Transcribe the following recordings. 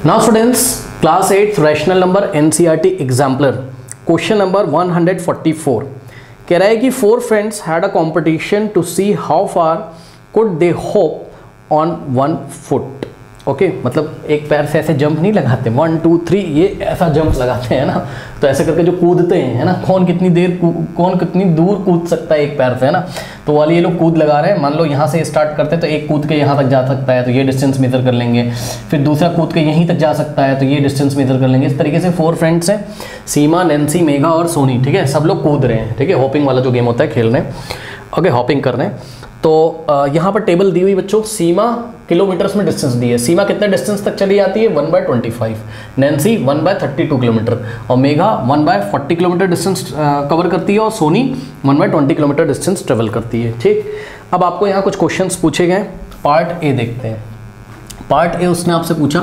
Now students, class 8 rational number NCERT exemplar question number 144 कह रहा है कि 4 friends had a competition to see how far could they hop on 1 foot. Okay मतलब एक पैर से ऐसे जंप नहीं लगाते 1 2 3 ये ऐसा जंप लगाते हैं ना, तो ऐसे करके जो कूदते हैं है ना, कौन कितनी दूर कूद सकता है एक पैर से, है ना। तो वाले ये लोग कूद लगा रहे हैं, मान लो यहाँ से स्टार्ट करते हैं तो एक कूद के यहाँ तक जा सकता है तो ये डिस्टेंस मेजर कर लेंगे, फिर दूसरा कूद के यहीं तक जा सकता है तो ये डिस्टेंस मेजर कर लेंगे। इस तरीके से 4 फ्रेंड्स हैं, सीमा, नैन्सी, मेघा और सोनी, ठीक है। सब लोग कूद रहे हैं, ठीक है, हॉपिंग वाला जो गेम होता है खेल रहे हैं, ओके, हॉपिंग कर रहे हैं। तो यहाँ पर टेबल दी हुई बच्चों, सीमा किलोमीटर्स में डिस्टेंस दी है, सीमा कितने डिस्टेंस तक चली जाती है 1/25, नैन्सी 1/32 किलोमीटर और मेघा 1/40 किलोमीटर डिस्टेंस कवर करती है और सोनी 1/20 किलोमीटर डिस्टेंस ट्रेवल करती है, ठीक। अब आपको यहाँ कुछ क्वेश्चंस पूछे गए, पार्ट ए देखते हैं। पार्ट ए उसने आपसे पूछा,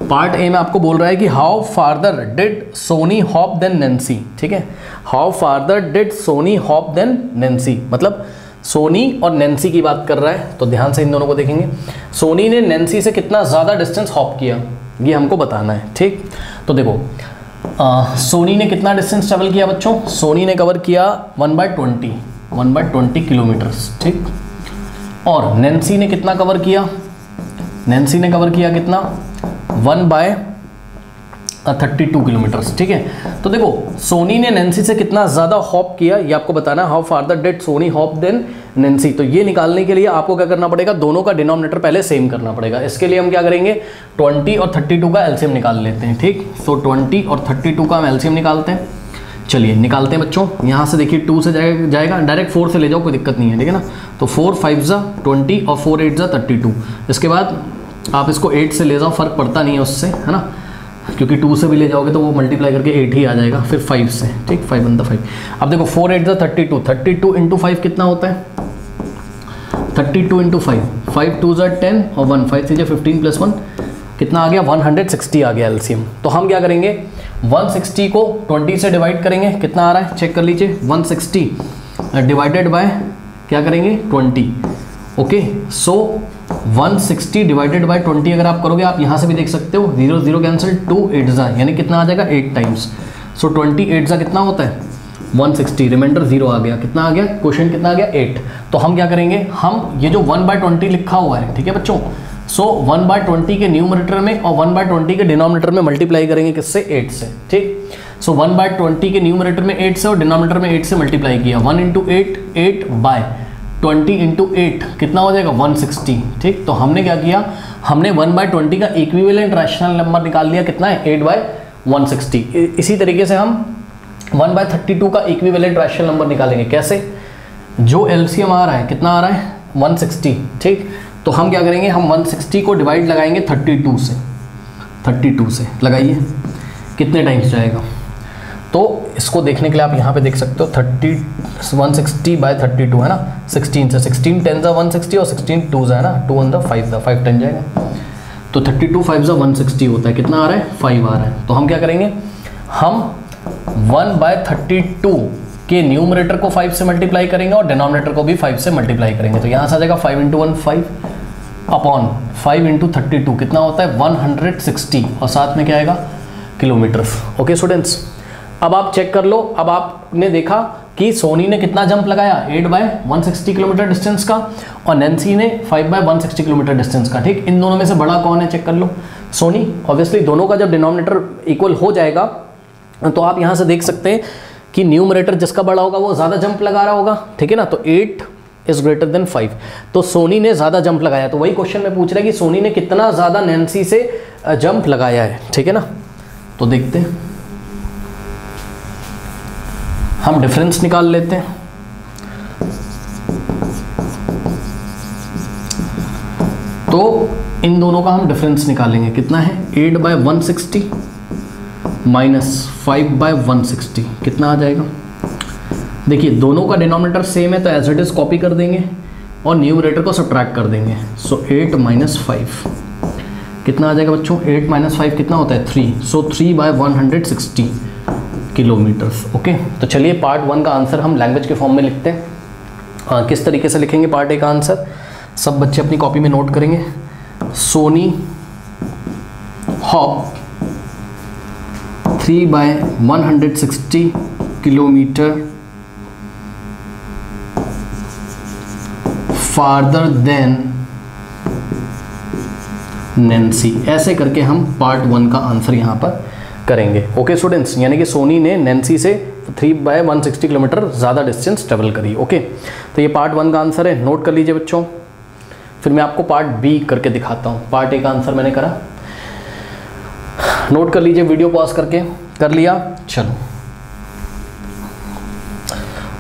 पार्ट ए में आपको बोल रहा है कि how farther did Soni hop than Nancy, ठीक है। How farther did Soni hop than Nancy, मतलब सोनी और नैन्सी की बात कर रहा है, तो ध्यान से इन दोनों को देखेंगे। सोनी ने नैन्सी से कितना ज़्यादा डिस्टेंस हॉप किया ये हमको बताना है, ठीक। तो देखो सोनी ने कितना डिस्टेंस ट्रेवल किया बच्चों, सोनी ने कवर किया 1/20 किलोमीटर्स, ठीक। और नैन्सी ने कितना कवर किया, नैन्सी ने कवर किया कितना 1/32 किलोमीटर्स, ठीक है। तो देखो सोनी ने नैन्सी से कितना ज़्यादा हॉप किया ये आपको बताना है, how farther did Soni hop than Nancy. तो ये निकालने के लिए आपको क्या करना पड़ेगा, दोनों का डिनोमिनेटर पहले सेम करना पड़ेगा। इसके लिए हम क्या करेंगे, 20 और 32 का एलसीएम निकाल लेते हैं, ठीक। तो 20 और 32 का हम एलसीएम निकालते हैं, चलिए निकालते हैं बच्चों। यहाँ से देखिए 2 से जाएगा, डायरेक्ट 4 से ले जाओ, कोई दिक्कत नहीं है, ठीक है ना। तो 4 5 ज़ा 20 और 4 8 ज़ा 32। इसके बाद आप इसको 8 से ले जाओ, फ़र्क पड़ता नहीं है उससे, है ना, क्योंकि 2 से भी ले जाओगे तो वो मल्टीप्लाई करके 8 ही आ जाएगा, फिर 5 से, ठीक, 5 1 5। अब देखो 4 8 32, 32 इंटू 5 कितना होता है, 32 इंटू 5, 5 2 10 और 1 5 3 15 प्लस 1 कितना आ गया 160 आ गया एलसीएम। तो हम क्या करेंगे, 160 को 20 से डिवाइड करेंगे, कितना आ रहा है चेक कर लीजिए, 160 डिवाइडेड बाय क्या करेंगे 20, ओके। सो 160 डिवाइडेड बाय 20 अगर आप करोगे, आप यहाँ से भी देख सकते हो 0 0 कैंसिल, 2 8 ज़ा यानी कितना आ जाएगा 8 टाइम्स। सो 20 8 ज़ा कितना होता है 160, रिमाइंडर 0 आ गया, कितना आ गया क्वेश्चन कितना आ गया 8। तो हम क्या करेंगे, हम ये जो 1/20 लिखा हुआ है, ठीक है बच्चों, सो 1/20 के न्यूमरेटर में और 1/20 के डिनोमिनेटर में मल्टीप्लाई करेंगे किससे 8 से, ठीक। सो 1/20 के न्यूमरेटर में 8 से और डिनोमिनेटर में 8 से मल्टीप्लाई किया, 1 इंटू 8 8 बाय 20 इंटू 8 कितना हो जाएगा 160, ठीक। तो हमने क्या किया, हमने 1/20 का इक्विवेलेंट रैशनल नंबर निकाल लिया, कितना है 8/160। इसी तरीके से हम 1/32 का इक्विवेलेंट रैशनल नंबर निकालेंगे, कैसे, जो एलसीएम आ रहा है कितना आ रहा है 160, ठीक। तो हम क्या करेंगे, हम 160 को डिवाइड लगाएंगे 32 से लगाइए, कितने टाइम्स जाएगा। तो इसको देखने के लिए आप यहाँ पे देख सकते हो 160/32 है ना, 16 से 16 10 ज़ा 160 और 16 2 ज़ा है ना, 2 1 5 ज़ा 5 10 जाएगा। तो 32 5 ज़ा 160 होता है, कितना आ रहा है 5 आ रहा है। तो हम क्या करेंगे, हम 1/32 के न्यूमरेटर को 5 से मल्टीप्लाई करेंगे और डिनोमिनेटर को भी 5 से मल्टीप्लाई करेंगे। तो यहाँ से आ जाएगा 5 × 1 5 अपॉन 5 × 32 कितना होता है 160 और साथ में क्या आएगा किलोमीटर्स, ओके स्टूडेंट्स। अब आप चेक कर लो, अब आपने देखा कि सोनी ने कितना जंप लगाया 8/160 किलोमीटर डिस्टेंस का और नैन्सी ने 5/160 किलोमीटर डिस्टेंस का, ठीक। इन दोनों में से बड़ा कौन है चेक कर लो, सोनी। ऑब्वियसली दोनों का जब डिनोमिनेटर इक्वल हो जाएगा तो आप यहाँ से देख सकते हैं कि न्यूमरेटर जिसका बड़ा होगा वो ज़्यादा जंप लगा रहा होगा, ठीक है ना। तो 8 इज ग्रेटर देन 5, तो सोनी ने ज़्यादा जंप लगाया। तो वही क्वेश्चन में पूछ रहा है कि सोनी ने कितना ज़्यादा नैन्सी से जंप लगाया है, ठीक है ना। तो देखते हैं, हम डिफरेंस निकाल लेते हैं। तो इन दोनों का हम डिफरेंस निकालेंगे, कितना है 8/160 माइनस 5/160 कितना आ जाएगा। देखिए दोनों का डिनोमिनेटर सेम है तो एज इट इज कॉपी कर देंगे और न्यूमरेटर को सब्ट्रैक्ट कर देंगे। सो 8 - 5 कितना आ जाएगा बच्चों, 8 - 5 कितना होता है 3। सो 3/160 किलोमीटर्स, ओके। तो चलिए पार्ट 1 का आंसर हम लैंग्वेज के फॉर्म में लिखते हैं। किस तरीके से लिखेंगे पार्ट ए का आंसर, सब बच्चे अपनी कॉपी में नोट करेंगे। Soni hop 3/160 kilometre farther than Nancy. ऐसे करके हम पार्ट 1 का आंसर यहाँ पर करेंगे। ओके स्टूडेंट्स, यानी कि सोनी ने नैन्सी से 3/160 किलोमीटर ज़्यादा डिस्टेंस ट्रेवल करी। ओके, तो ये पार्ट 1 का आंसर है, नोट कर लीजिए बच्चों। फिर मैं आपको पार्ट बी करके दिखाता हूँ। पार्ट ए का आंसर मैंने करा, नोट कर लीजिए वीडियो पॉज करके। कर लिया? चलो,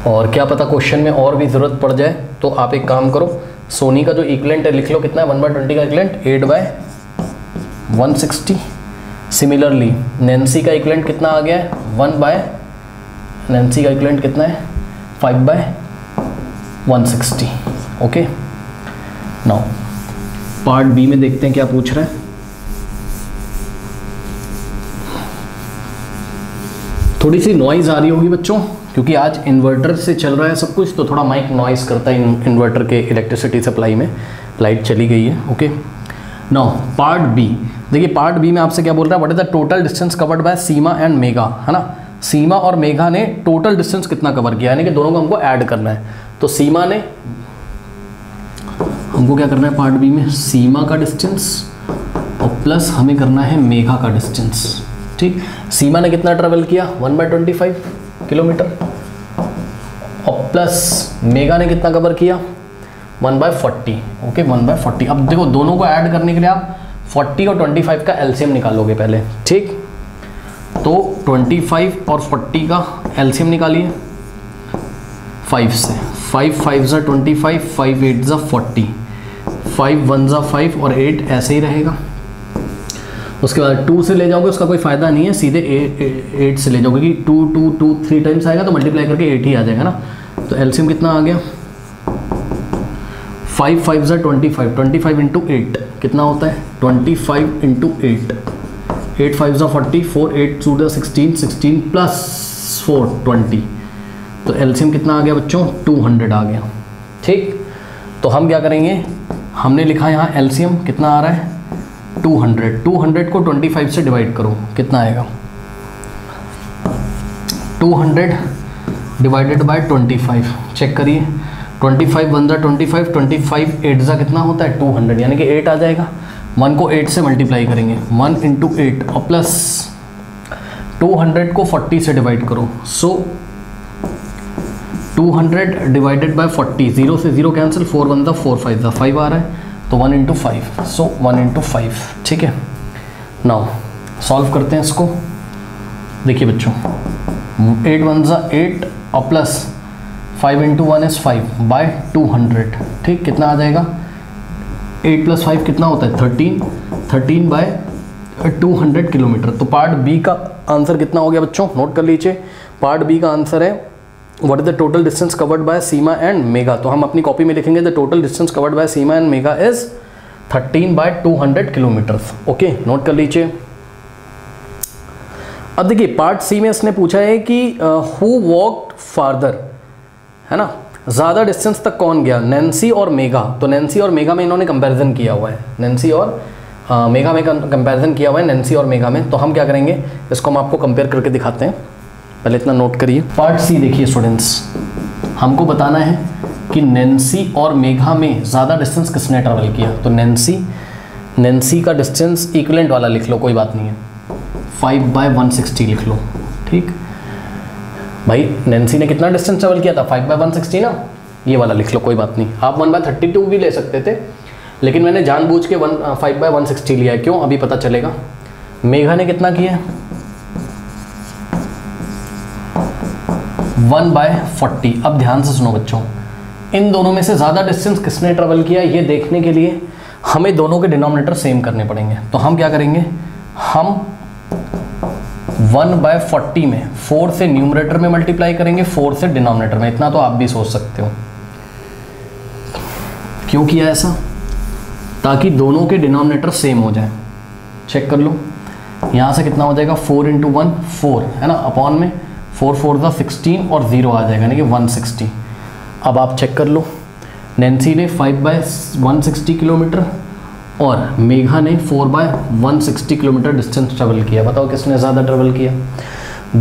और क्या पता क्वेश्चन में और भी ज़रूरत पड़ जाए, तो आप एक काम करो, सोनी का जो इक्विवेलेंट है लिख लो, कितना है 1/20 का इक्विवेलेंट 8/160। सिमिलरली नैन्सी का इक्विवेलेंट कितना आ गया है नैन्सी का इक्विवेलेंट कितना है 5/160। ओके, नाउ पार्ट बी में देखते हैं क्या पूछ रहा है। थोड़ी सी नॉइज़ आ रही होगी बच्चों, क्योंकि आज इन्वर्टर से चल रहा है सब कुछ, तो थोड़ा माइक नॉइज़ करता है इन्वर्टर के इलेक्ट्रिसिटी सप्लाई में। लाइट चली गई है। ओके, नाउ पार्ट बी देखिए। पार्ट बी में आपसे क्या बोल रहा है, what is the total distance covered by Seema and mega, है ना। सीमा और मेगा ने टोटल डिस्टेंस कितना कवर किया, यानी कि दोनों को हमको ऐड करना है। तो सीमा ने हमको क्या करना है पार्ट बी में, सीमा का डिस्टेंस और प्लस हमें करना है मेगा का डिस्टेंस। ठीक, सीमा ने कितना ट्रेवल किया 1/25 किलोमीटर और प्लस मेगा ने कितना कवर किया 1/40। ओके, 1/40। अब देखो दोनों को ऐड करने के लिए आप 40 और 25 का एलसीएम निकालोगे पहले। ठीक, तो 25 और 40 का एलसीएम निकालिए 5 से। 5 5 ज़ा 25, 5 8 ज़ा 40, 5 1 ज़ा 5 और 8 ऐसे ही रहेगा। उसके बाद 2 से ले जाओगे, उसका कोई फ़ायदा नहीं है, सीधे 8 से ले जाओगे कि 2 2 2 3 टाइम्स आएगा तो मल्टीप्लाई करके 8 ही आ जाएगा ना। तो एलसीएम कितना आ गया 5 5 ज़ा 25, 25 इंटू 8 कितना होता है 25 इंटू 8, 8 5 ज़ा 40, 4 8 2 ज़ा 16, 16 प्लस 4 20। तो एलसीएम कितना आ गया बच्चों 200 आ गया। ठीक, तो हम क्या करेंगे, हमने लिखा यहाँ एलसीएम कितना आ रहा है 200। 200 को 25 से डिवाइड करो, कितना आएगा 200 डिवाइडेड बाय 25। चेक करिए, 25 1 ज़ा 25, 25 8 ज़ा कितना होता है 200, यानी कि 8 आ जाएगा। 1 को 8 से मल्टीप्लाई करेंगे, 1 इंटू 8 और प्लस 200 को 40 से डिवाइड करो। सो 200 डिवाइडेड बाय 40, 0 से 0 कैंसिल, 4 1 ज़ा 4 5 ज़ा 5 आ रहा है, तो 1 इंटू 5, सो 1 इंटू 5। ठीक है, नाउ सॉल्व करते हैं इसको। देखिए बच्चों, 8 1 ज़ा 8 और प्लस 5 इंटू 1 इज़ 5 बाय 200। ठीक, कितना आ जाएगा 8 प्लस 5 कितना होता है 13, 13 बाय 200 किलोमीटर। तो पार्ट बी का आंसर कितना हो गया बच्चों, नोट कर लीजिए। पार्ट बी का आंसर है what is the total distance covered by Seema and mega. तो हम अपनी कॉपी में लिखेंगे the total distance covered by Seema and mega is 13/200 kilometres. Okay, note कर लीजिए। अब देखिए पार्ट सी में इसने पूछा है कि हु वॉक्ड फार्दर, है ना, ज़्यादा डिस्टेंस तक कौन गया, नैन्सी और मेगा। तो नैन्सी और मेगा में इन्होंने कंपैरिजन किया हुआ है, नैन्सी और मेगा में कंपैरिजन किया हुआ है, नैन्सी और मेगा में। तो हम क्या करेंगे, इसको हम आपको कंपेयर करके दिखाते हैं। पहले इतना नोट करिए। पार्ट सी देखिए स्टूडेंट्स, हमको बताना है कि नैन्सी और मेगा में ज़्यादा डिस्टेंस किसने ट्रैवल किया। तो नैन्सी का डिस्टेंस इक्विवेलेंट वाला लिख लो, कोई बात नहीं है, 5/160 लिख लो। ठीक भाई, नैन्सी ने कितना डिस्टेंस ट्रैवल किया था 5/160 ना, ये वाला लिख लो, कोई बात नहीं। आप 1/32 भी ले सकते थे, लेकिन मैंने जानबूझ के 5/160 लिया है। क्यों, अभी पता चलेगा। मेघा ने कितना किया 1/40। अब ध्यान से सुनो बच्चों, इन दोनों में से ज़्यादा डिस्टेंस किसने ट्रेवल किया, ये देखने के लिए हमें दोनों के डिनोमिनेटर सेम करने पड़ेंगे। तो हम क्या करेंगे, हम 1/40 में 4 से न्यूमरेटर में मल्टीप्लाई करेंगे, 4 से डिनोमिनेटर में। इतना तो आप भी सोच सकते हो। क्यों किया ऐसा, ताकि दोनों के डिनोमिनेटर सेम हो जाए। चेक कर लो, यहाँ से कितना हो जाएगा 4 × 1 4, है ना, अपॉन में 4 4 ज़ा 16 और 0 आ जाएगा, यानी कि 160। अब आप चेक कर लो, नैन्सी ने 5/160 किलोमीटर और मेघा ने 4/160 किलोमीटर डिस्टेंस ट्रेवल किया। बताओ किसने ज़्यादा ट्रेवल किया।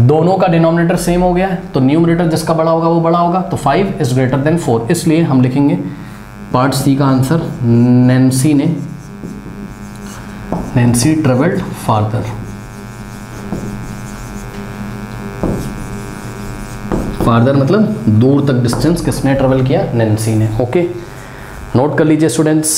दोनों का डिनोमिनेटर सेम हो गया है, तो न्यूमरेटर जिसका बड़ा होगा वो बड़ा होगा, तो 5 इज ग्रेटर देन 4, इसलिए हम लिखेंगे पार्ट सी का answer, Nancy travelled farther. Farther मतलब दूर तक डिस्टेंस किसने ट्रेवल किया, नैन्सी ने। ओके, नोट कर लीजिए स्टूडेंट्स।